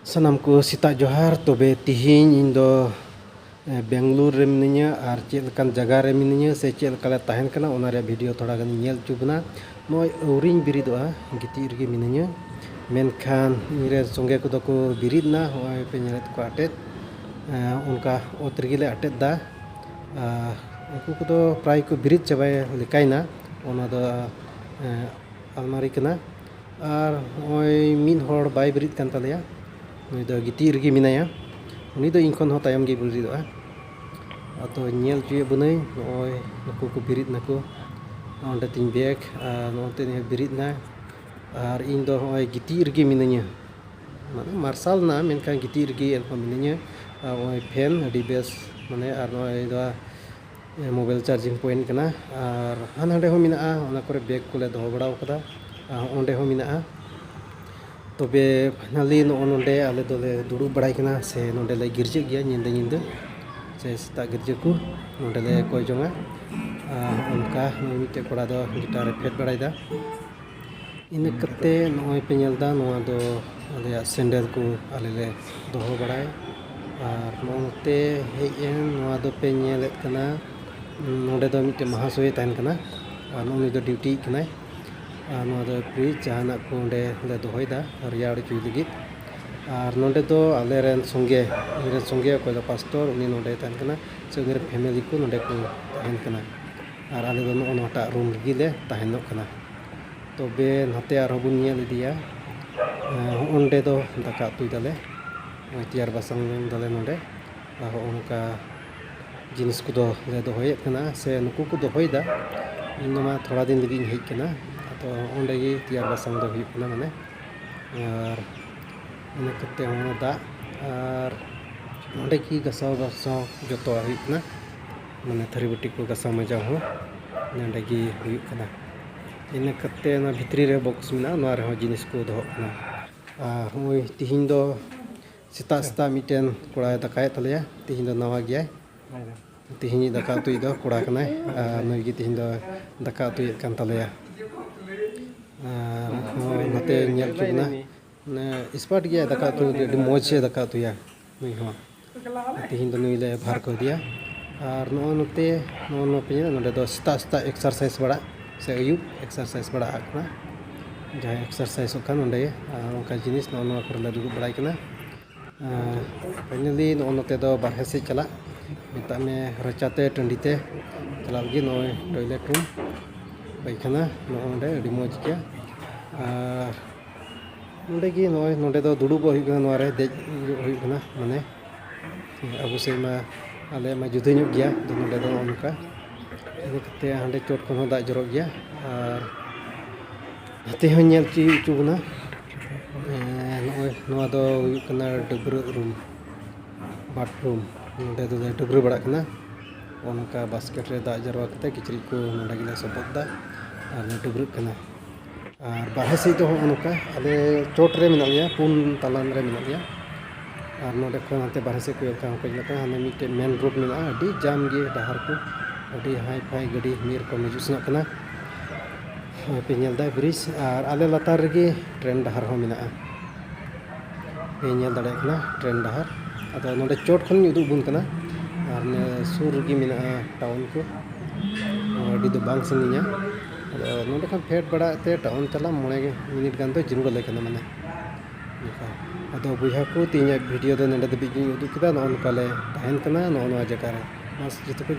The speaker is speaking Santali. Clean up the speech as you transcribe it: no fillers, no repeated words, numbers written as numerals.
Sanam ko sita johar tobe tihin indo Bengaluru re minanya ar chet lekan jaga re minanya se chet lekala tahen kana ona re video thoda gan nyel chubna noi auring biridoa giti irgi minanya menkhan ire songe ko doko biridna hoy pe nyelet ko atet unka otrigi le atet da unku ko do pray ko birid chabai lekaina ona do almari kana ar hoy min hor bai birid kan taleya nui do giti irgi minaya uni do inkon ho tayam ge biridoa atau nyel cuy bunai noi naku ko birid naku onde tin bek nonte ne birid na ar indo hoy giti irgi minanya mane marsal na menkan giti irgi el minanya hoy pen adi bes mane ar noi do mobile charging point kana ar hanade ho mina ona kore beg kole doho badao kada onde ho mina tobe finally nonde ale dole duru badai kana se nonde le girje gya nyinde se sta girje ku nonde le koi jonga onka mite kora do gitar phet badai da ine kate noi penyel da noa do ale sandal ku ale le doho badai ar nonte heyen noa do penyel kana nonde do mite mahasoy tan kana noni do duty kana noa do pri jahana ko onde le dohoi da riyar cuy ligit ar nonde do ale ren songe ko da pastor uni nonde tan kana sengir family ko nonde ko tahen kana ar ale do no ta room ligi le tahen kana tobe nate ar hobun nyel idia onde do daka tu dale tiar basang dale nonde onka jinis ko do le dohoi kana se nuku ko dohoi da inoma thoda din ligi hej kana to onde gi tiar basang do hi kana mane ar ine kate ona da ar onde ki gasaw joto hi kana mane thari buti ko gasaw maja ho nonde gi hi kana ine kate na bhitri re box mina noa re ho jinis ko doho kana hoi tihin do sita miten kora dakai taleya tihin do nawa gya tihin daka tu do kora kana noi gi tihin do daka tu kan taleya nate nyel chubna na spot gya daka tu di moj se daka tu ya nui ho tihin do nui le bhar ko dia ar note no pe nonde do sita exercise bada se ayub exercise bada akna jaha exercise kan onde onka jinis no korla dugu badai kana finally note do barhe se chala mitame rachate tandite chala lagi no toilet room paikana nonde adi moj gya nonde gi nonde do dudubo hui kana noare dej hui kana mane abu se ma ale ma jude nyuk gya do nonde do onka ini kate hande chot kon da jorok gya ar ate ho nyel chu buna noa do hui kana dubru room bathroom nonde do dubru bada kana onka basket re da jarwa kate kichri ko nonde gi le sobot da ar dubru kana ar bahe se do onka ale chot re mena ya pun talan re mena ya ar nonde ko ante bahe se ko ka ko laka hane mite main road mena adi jam ge dahar ko adi high fai gadi mir ko mejusna kana pe nyel da bridge ar ale latar rege train dahar ho mena pe nyel dare kana train dahar ado nonde chot khon udu bun kana ar ne sur gi mena town ko adi do bang sanginya nonde kan phet bada te town chala mone minute gan do jirur le kana mane ado buha ko tinya video do nonde bikin udu kida non kale tahen kana no jaga re mas jitu ko